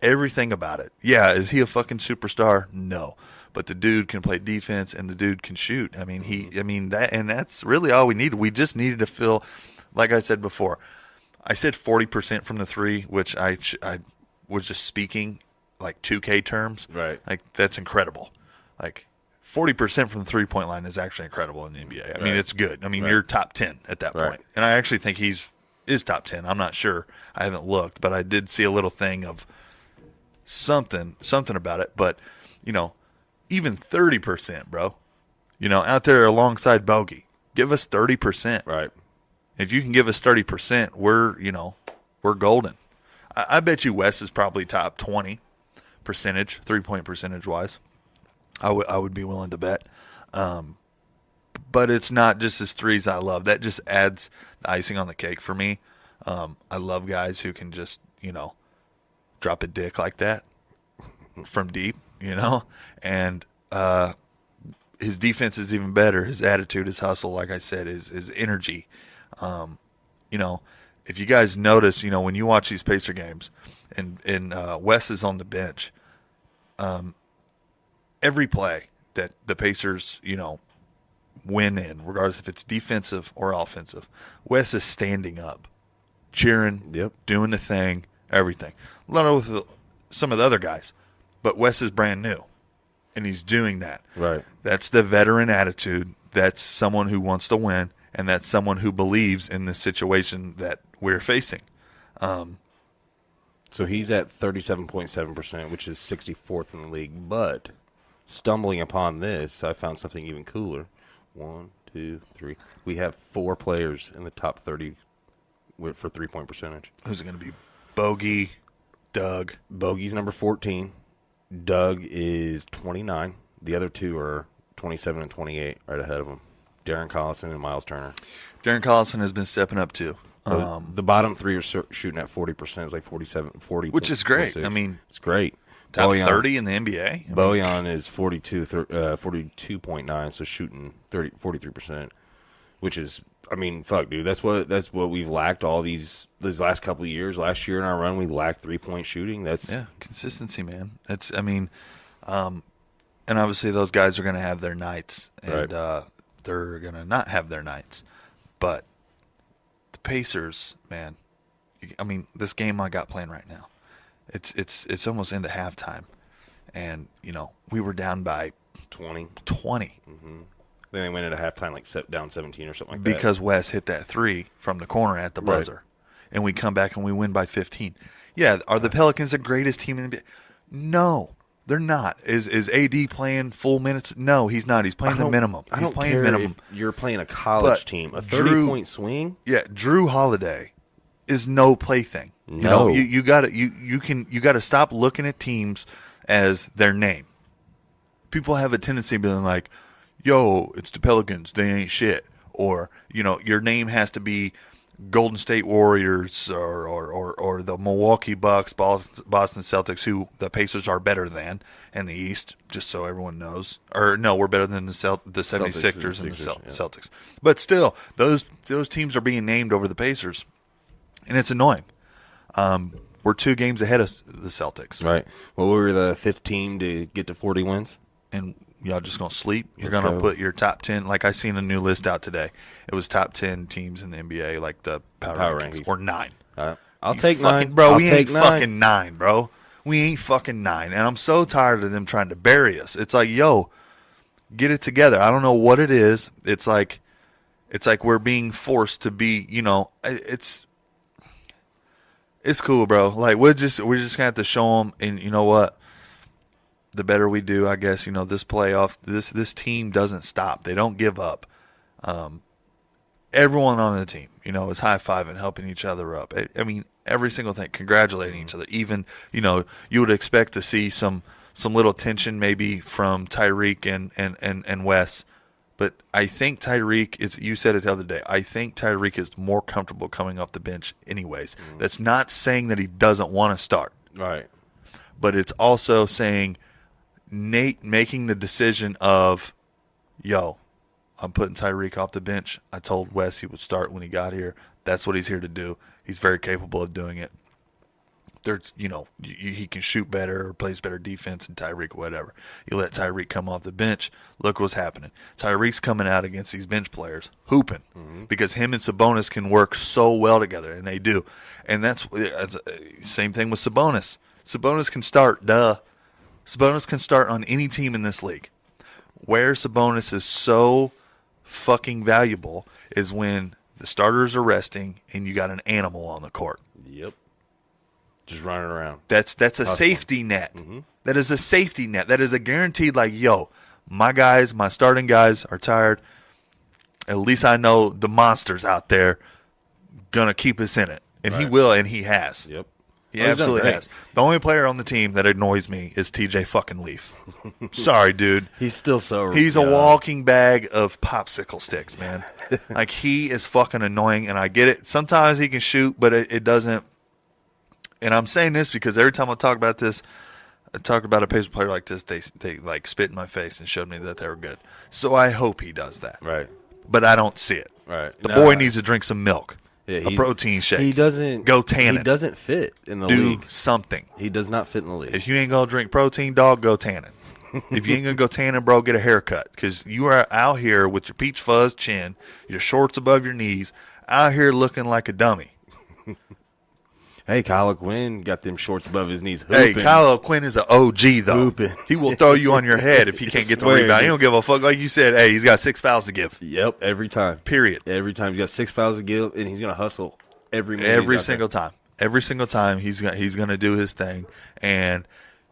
everything about it. Yeah, is he a fucking superstar? No. But the dude can play defense and the dude can shoot. I mean, that's really all we needed. We just needed to feel, like I said before, I said 40% from the three, which I was just speaking like 2K terms. Right. Like, that's incredible. Like, 40% from the three-point line is actually incredible in the NBA. I mean, it's good. I mean, you're top 10 at that point. And I actually think is top 10. I'm not sure. I haven't looked, but I did see a little thing of something about it. But, you know, even 30%, bro. You know, out there alongside Bogey, give us 30%. Right. If you can give us 30%, we're golden. I bet you Wes is probably top 20 percentage, 3-point percentage-wise. I would be willing to bet. But it's not just his threes I love. That just adds the icing on the cake for me. I love guys who can just, drop a dick like that from deep, And his defense is even better. His attitude, his hustle, like I said, his energy. If you guys notice, when you watch these Pacer games and Wes is on the bench, every play that the Pacers, win in, regardless if it's defensive or offensive, Wes is standing up, cheering, doing the thing, everything. A lot of some of the other guys, but Wes is brand new, and he's doing that. Right. That's the veteran attitude. That's someone who wants to win, and that's someone who believes in the situation that we're facing. So he's at 37.7%, which is 64th in the league. But stumbling upon this, I found something even cooler. 1, 2, 3. We have 4 players in the top 30 for 3-point percentage. Who's it going to be? Bogey, Doug. Bogey's number 14. Doug is 29. The other two are 27 and 28, right ahead of him. Darren Collison and Miles Turner. Darren Collison has been stepping up too. The bottom 3 are shooting at 40%. It's like 40. Which is great. 46. I mean, it's great. Top 30 in the NBA. Bojan is 42.9, so shooting 43%, which is, fuck, dude. That's what we've lacked all these last couple of years. Last year in our run, we lacked 3-point shooting. That's consistency, man. And obviously those guys are going to have their nights, and they're going to not have their nights, but the Pacers, man. This game I got playing right now. It's almost into halftime, and we were down by 20. Mm-hmm. Then they went into halftime down 17 or something like that. Because Wes hit that 3 from the corner at the buzzer, and we come back and we win by 15. Yeah, are the Pelicans the greatest team in the NBA? No, they're not. Is AD playing full minutes? No, he's not. He's playing the minimum. He's playing minimum. If you're playing a college team, a 30-point swing. Yeah, Drew Holiday is no plaything. No. You gotta stop looking at teams as their name. People have a tendency of being like, yo, it's the Pelicans, they ain't shit. Or, your name has to be Golden State Warriors or the Milwaukee Bucks, Boston Celtics, who the Pacers are better than in the East, just so everyone knows. Or no, we're better than the 76ers and the Celtics. But still, those teams are being named over the Pacers, and it's annoying. We're 2 games ahead of the Celtics. Right. Well, we were the 5th team to get to 40 wins. And y'all just going to sleep? You're going to put your top 10, like I seen a new list out today. It was top 10 teams in the NBA, like the power rankings. Or 9. I'll take 9. Bro, we ain't fucking 9, bro. We ain't fucking 9. And I'm so tired of them trying to bury us. It's like, yo, get it together. I don't know what it is. It's like we're being forced to be, it's cool, bro. Like, we're just going to have to show them, and you know what? The better we do, I guess, this playoff, this team doesn't stop. They don't give up. Everyone on the team, is high-fiving, helping each other up. Every single thing, congratulating each other. Even, you would expect to see some little tension maybe from Tyreek and Wes. But I think Tyreek you said it the other day, I think Tyreek is more comfortable coming off the bench anyways. That's not saying that he doesn't want to start. Right. But it's also saying Nate making the decision of, yo, I'm putting Tyreek off the bench. I told Wes he would start when he got here. That's what he's here to do. He's very capable of doing it. There's, he can shoot better or plays better defense than Tyreek or whatever. You let Tyreek come off the bench, look what's happening. Tyreek's coming out against these bench players, hooping, because him and Sabonis can work so well together, and they do. And that's same thing with Sabonis. Sabonis can start, Sabonis can start on any team in this league. Where Sabonis is so fucking valuable is when the starters are resting and you got an animal on the court. Yep. Just running around. That's a safety net. That is a safety net. That is a guaranteed, like, yo, my guys, my starting guys are tired. At least I know the monster's out there going to keep us in it. And he will, and he has. Yep. He absolutely has. The only player on the team that annoys me is TJ fucking Leaf. Sorry, dude. He's still so... He's a walking bag of popsicle sticks, man. Like, he is fucking annoying, and I get it. Sometimes he can shoot, but it doesn't... And I'm saying this because every time I talk about this, I talk about a Pacers player like this, they like spit in my face and showed me that they were good. So I hope he does that. Right. But I don't see it. Right. The boy needs to drink some milk. Yeah, a protein shake. He doesn't go tanning. He doesn't fit in the Do league. something. He does not fit in the league. If you ain't gonna drink protein, dog, go tanning. If you ain't gonna go tanning, bro, get a haircut. Because you are out here with your peach fuzz chin, your shorts above your knees, out here looking like a dummy. Hey, Kyle Quinn got them shorts above his knees hooping. Hey, Kyle Quinn is an OG, though. Hooping. He will throw you on your head if he can't get the rebound. He don't give a fuck. Like you said, hey, he's got 6 fouls to give. Yep, every time. Period. Every time. He's got 6 fouls to give, and he's going to hustle every minute. Every single time. Every single time he's going to do his thing. And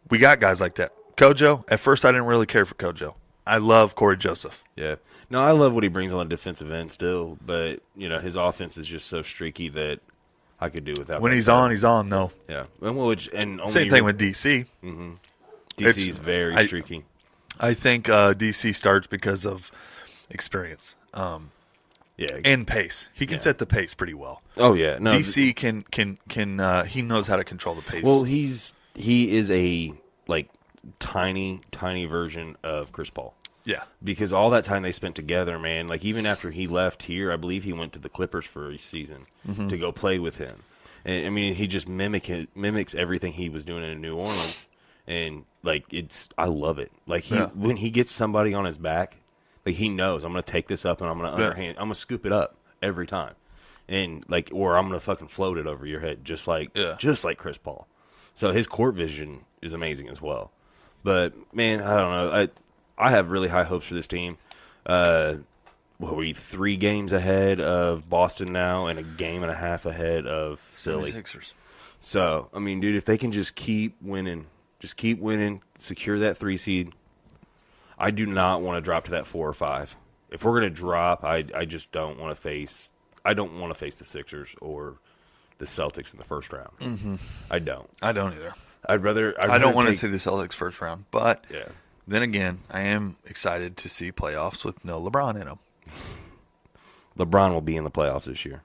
we got guys like that. Kojo, at first I didn't really care for Kojo. I love Corey Joseph. Yeah. No, I love what he brings on the defensive end still, but, his offense is just so streaky that I could do without. When he's on, though. Yeah. And same thing with DC. Mm-hmm. DC is very streaky. I think DC starts because of experience. And pace. He can set the pace pretty well. Oh yeah, no. DC can he knows how to control the pace. Well, he is a tiny version of Chris Paul. Yeah. Because all that time they spent together, man, even after he left here, I believe he went to the Clippers for a season to go play with him. And I mean, he just mimics everything he was doing in New Orleans. And I love it. When he gets somebody on his back, he knows I'm going to take this up and I'm going to underhand. I'm going to scoop it up every time. And or I'm going to fucking float it over your head just like Chris Paul. So his court vision is amazing as well. But man, I don't know. I have really high hopes for this team. What were we 3 games ahead of Boston now and a game and a half ahead of Philly. 76ers. So, I mean, dude, if they can just keep winning, secure that 3 seed. I do not want to drop to that 4 or 5. If we're going to drop, I just don't want to face the Sixers or the Celtics in the first round. Mm-hmm. I don't. I don't either. I'd rather I don't want to see the Celtics first round, but yeah. Then again, I am excited to see playoffs with no LeBron in them. LeBron will be in the playoffs this year.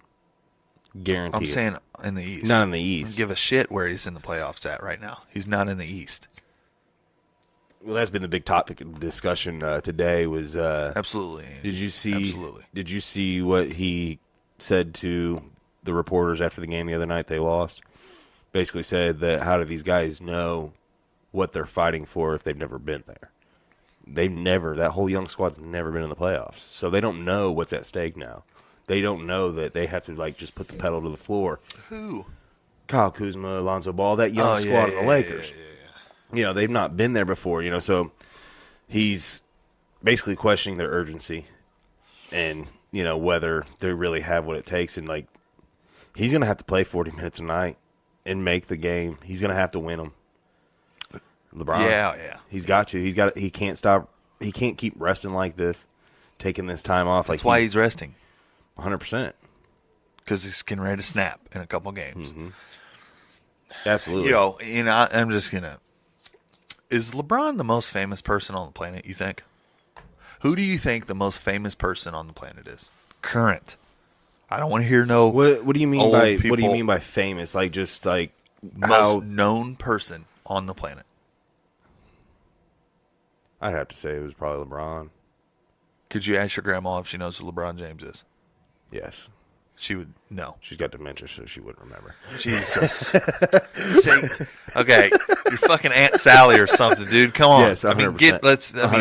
Guaranteed. I'm saying in the East. Not in the East. I don't give a shit where he's in the playoffs at right now. He's not in the East. Well, that's been the big topic of discussion today was absolutely. Did you see Absolutely. Did you see what he said to the reporters after the game the other night they lost? Basically said that how do these guys know what they're fighting for if they've never been there? That whole young squad's never been in the playoffs. So they don't know what's at stake now. They don't know that they have to just put the pedal to the floor. Who? Kyle Kuzma, Alonzo Ball, that young squad of the Lakers. Yeah. They've not been there before, so he's basically questioning their urgency and, whether they really have what it takes. And, he's going to have to play 40 minutes a night and make the game. He's going to have to win them. LeBron. Yeah. He's got to. He can't stop. He can't keep resting like this, taking this time off. That's why he's resting. 100%. Because he's getting ready to snap in a couple games. Mm-hmm. Absolutely. I'm just going to. Is LeBron the most famous person on the planet, you think? Who do you think the most famous person on the planet is? Current. I don't want to hear no. What do you mean old by people. What do you mean by famous? Most known person on the planet. I'd have to say it was probably LeBron. Could you ask your grandma if she knows who LeBron James is? Yes. She would know. She's got dementia, so she wouldn't remember. Jesus. Okay, you're fucking Aunt Sally or something, dude. Come on. Yes, 100%. I mean,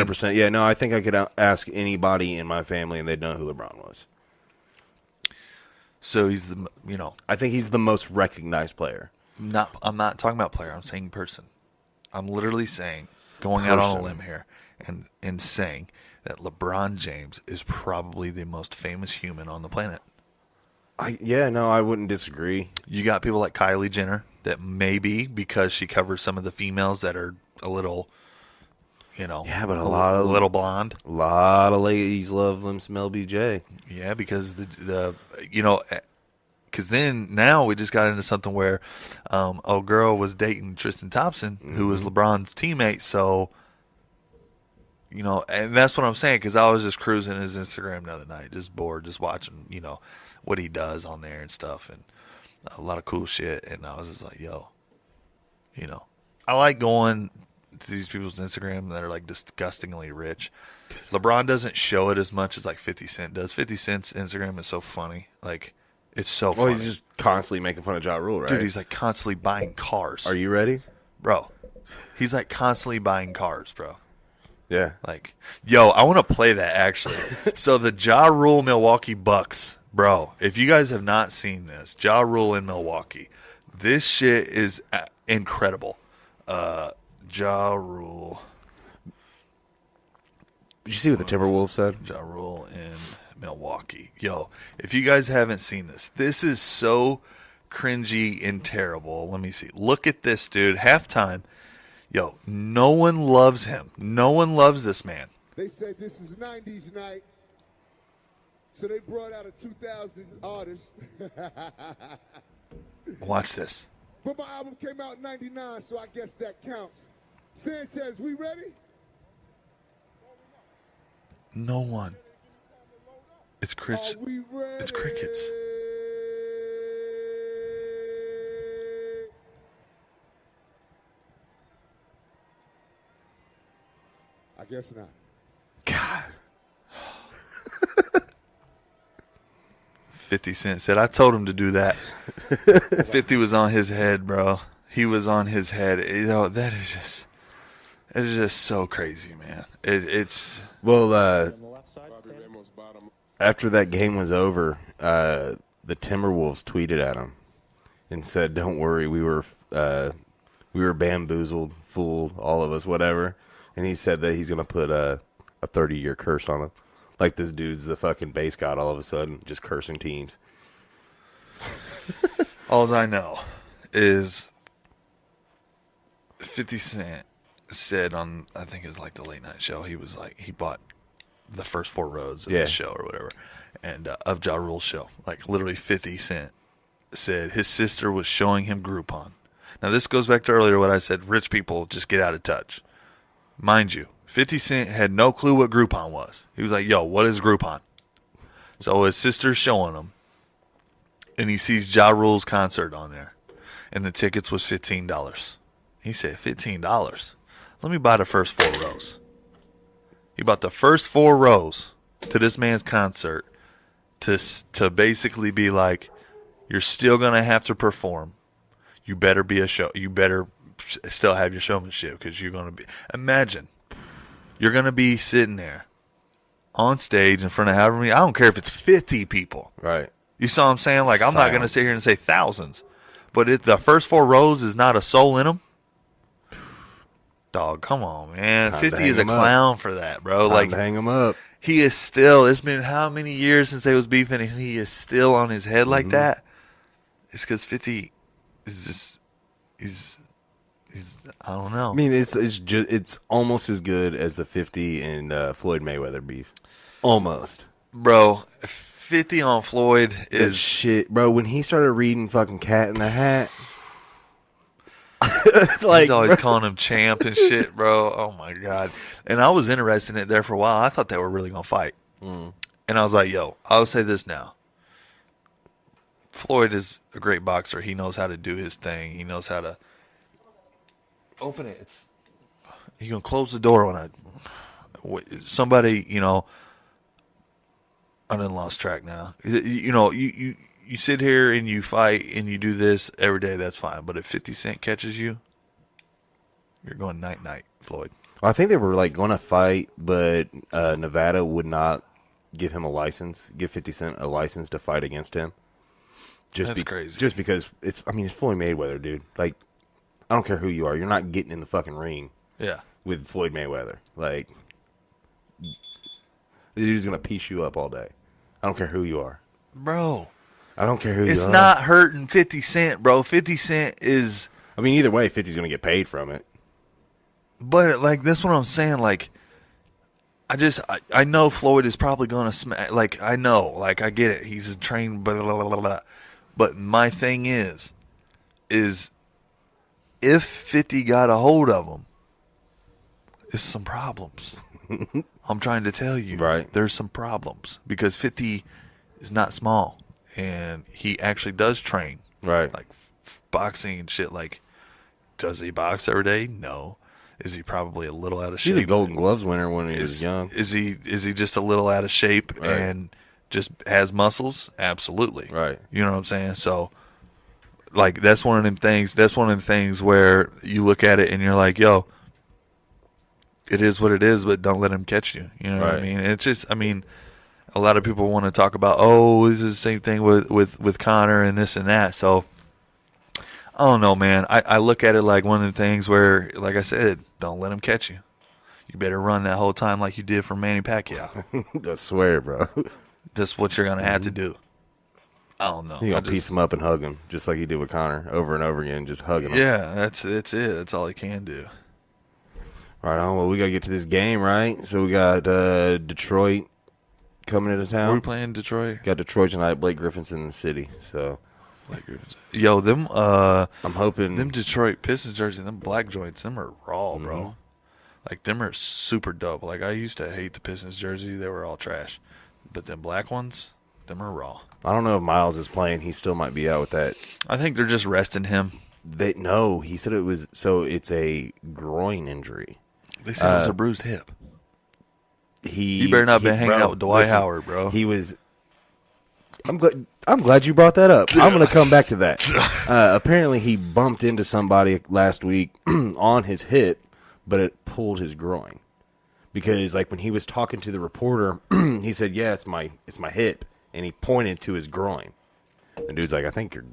100%. Yeah, no, I think I could ask anybody in my family, and they'd know who LeBron was. So he's I think he's the most recognized player. I'm not talking about player. I'm saying person. I'm literally saying, going out on a limb here, and saying that LeBron James is probably the most famous human on the planet. I wouldn't disagree. You got people like Kylie Jenner that maybe because she covers some of the females that are a little, but a little blonde. A lot of ladies love them some LBJ. Yeah, because because then now we just got into something where, old girl was dating Tristan Thompson, who was LeBron's teammate. So, and that's what I'm saying, because I was just cruising his Instagram the other night, just bored, just watching, what he does on there and stuff, and a lot of cool shit. And I was just like, I like going to these people's Instagram that are like disgustingly rich. LeBron doesn't show it as much as like 50 Cent does. 50 Cent's Instagram is so funny. Like, it's so funny. Well, he's just constantly making fun of Ja Rule, right? Dude, he's like constantly buying cars. Are you ready? Bro, he's like constantly buying cars, bro. Yeah. Like, I want to play that, actually. So the Ja Rule Milwaukee Bucks, bro, if you guys have not seen this, Ja Rule in Milwaukee, this shit is incredible. Ja Rule. Did you see what the Timberwolves said? Ja Rule in Milwaukee. If you guys haven't seen this is so cringy and terrible. Let me see. Look at this, dude. Halftime. No one loves him. No one loves this man. They said this is 90s night, so they brought out a 2000 artist. Watch this. But my album came out in 99, so I guess that counts. Sanchez, we ready? No one. It's crickets. Are we ready? It's crickets. I guess not. God. 50 Cent said, I told him to do that. 50 was on his head, bro. He was on his head. That is just so crazy, man. It's well, after that game was over, the Timberwolves tweeted at him and said, "Don't worry, we were bamboozled, fooled, all of us, whatever." And he said that he's gonna put a 30-year curse on him. Like, this dude's the fucking base god all of a sudden, just cursing teams. all I know is 50 Cent said on, I think it was like the late night show, he was like, he bought the first 4 rows of the show or whatever, and of Ja Rule's show. Like, literally 50 Cent said his sister was showing him Groupon. Now, this goes back to earlier what I said, rich people just get out of touch. Mind you, 50 Cent had no clue what Groupon was. He was like, what is Groupon? So his sister's showing him, and he sees Ja Rule's concert on there, and the tickets was $15. He said, $15? Let me buy the first 4 rows. He bought the first 4 rows to this man's concert to basically be like, you're still going to have to perform. You better be you better still have your showmanship, because you're going to be, imagine, you're going to be sitting there on stage in front of however many, I don't care if it's 50 people. Right. You saw what I'm saying? Like, I'm not going to sit here and say thousands, but the first 4 rows is not a soul in them. Dog, come on, man. 50 is a clown for that, bro. Time to hang him up. He is still, it's been how many years since they was beefing, and he is still on his head like that? It's because 50 is just, he's I don't know. I mean, it's almost as good as the 50 and Floyd Mayweather beef. Almost. Bro, 50 on Floyd is... That shit. Bro, when he started reading fucking Cat in the Hat... like, he's always calling him champ and shit, bro. Oh, my God. And I was interested in it there for a while. I thought they were really going to fight. And I was like, I'll say this now. Floyd is a great boxer. He knows how to do his thing. He knows how to open it. You can close the door when somebody, I done lost track now. You know, you sit here and you fight and you do this every day, that's fine. But if 50 Cent catches you, you're going night-night, Floyd. I think they were like going to fight, but Nevada would not give him a license, give 50 Cent a license to fight against him. That's crazy. Just because it's Floyd Mayweather, dude. Like, I don't care who you are. You're not getting in the fucking ring with Floyd Mayweather. Like, the dude's going to piece you up all day. I don't care who you are. Bro. I don't care who you are. It's not hurting 50 Cent, bro. 50 Cent is... I mean, either way, 50's going to get paid from it. But, like, that's what I'm saying. Like, I know Floyd is probably going to smack. Like, I know. Like, I get it. He's trained, blah, blah, blah, blah, blah. But my thing is if 50 got a hold of him, it's some problems. I'm trying to tell you. Right. There's some problems. Because 50 is not small. And he actually does train. Right. Like, boxing and shit. Like, does he box every day? No. Is he probably a little out of shape? He's a Golden Gloves winner when he was young. Is he just a little out of shape and just has muscles? Absolutely. Right. You know what I'm saying? So, like, that's one of them things. That's one of the things where you look at it and you're like, yo, it is what it is, but don't let him catch you. You know what I mean? It's just, I mean, a lot of people want to talk about, oh, this is the same thing with Conor and this and that. So, I don't know, man. I look at it like one of the things where, like I said, don't let him catch you. You better run that whole time like you did for Manny Pacquiao. I swear, bro. That's what you're going to have to do. I don't know. You're going to piece him up and hug him, just like he did with Conor, over and over again, just hugging him. Yeah, that's it. That's all he can do. Right on. Well, we got to get to this game, right? So we got Detroit coming into town. Are we playing Detroit? Got Detroit tonight. Blake Griffin's in the city, so... Yo, them I'm hoping them Detroit Pistons jerseys, them black joints, them are raw, bro. Like, them are super dope. Like, I used to hate the Pistons jersey; they were all trash. But them black ones, them are raw. I don't know if Miles is playing. He still might be out with that. I think they're just resting him. No, he said it was it's a groin injury. They said it was a bruised hip. He better not be hanging out with Dwight Howard, bro. He was. I'm glad you brought that up. I'm going to come back to that. Apparently, he bumped into somebody last week on his hip, but it pulled his groin. Because, like, when he was talking to the reporter, he said, "Yeah, it's my hip," and he pointed to his groin. The dude's like, "I think your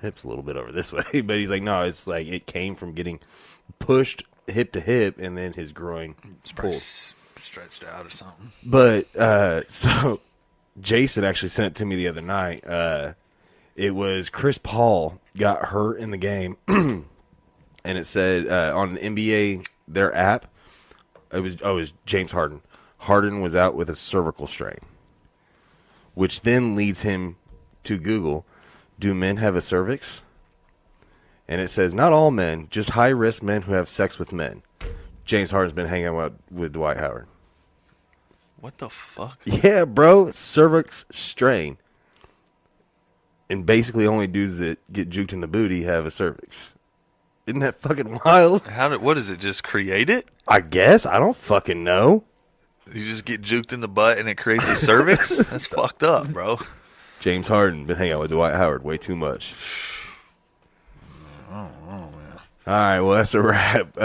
hip's a little bit over this way," but he's like, "No, it's like it came from getting pushed hip to hip, and then his groin pulled, stretched out or something." But so. Jason actually sent it to me the other night. It was Chris Paul got hurt in the game, and it said on the NBA, their app, it was James Harden. Harden was out with a cervical strain, which then leads him to Google, do men have a cervix? And it says, not all men, just high-risk men who have sex with men. James Harden's been hanging out with Dwight Howard. What the fuck? Yeah, bro. Cervix strain. And basically only dudes that get juked in the booty have a cervix. Isn't that fucking wild? What is it, just create it? I guess. I don't fucking know. You just get juked in the butt and it creates a cervix? That's fucked up, bro. James Harden been hanging out with Dwight Howard way too much. I don't know, man. All right, well, that's a wrap.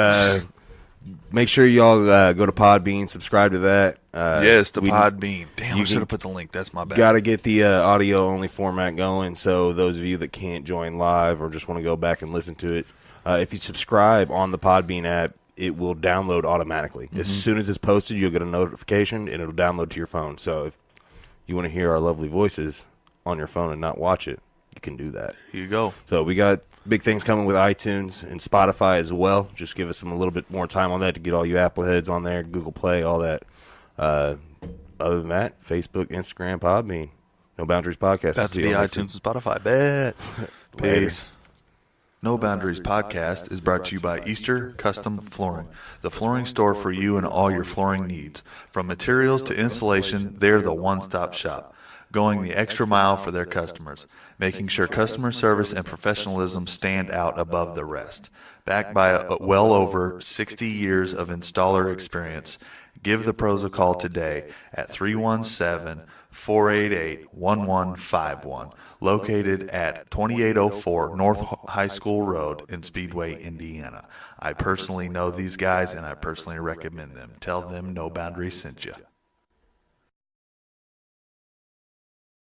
Make sure y'all go to Podbean, subscribe to that. Yes, the Podbean. Damn, I should have put the link. That's my bad. Got to get the audio-only format going, so those of you that can't join live or just want to go back and listen to it, if you subscribe on the Podbean app, it will download automatically. As soon as it's posted, you'll get a notification, and it'll download to your phone. So if you want to hear our lovely voices on your phone and not watch it, you can do that. Here you go. So we got big things coming with iTunes and Spotify as well. Just give us a little bit more time on that to get all you Apple heads on there, Google Play, all that. Other than that, Facebook, Instagram, Podbean, No Boundaries Podcast. That's the iTunes and Spotify. Bet. Peace. No Boundaries Podcast is brought to you by Easter Custom Flooring, the flooring store for you and all your flooring needs. From materials to installation, they're the one-stop shop, going the extra mile for their customers, making sure customer service and professionalism stand out above the rest. Backed by well over 60 years of installer experience, give the pros a call today at 317 488-1151, located at 2804 North High School Road in Speedway, Indiana. I personally know these guys, and I personally recommend them. Tell them No Boundaries sent you.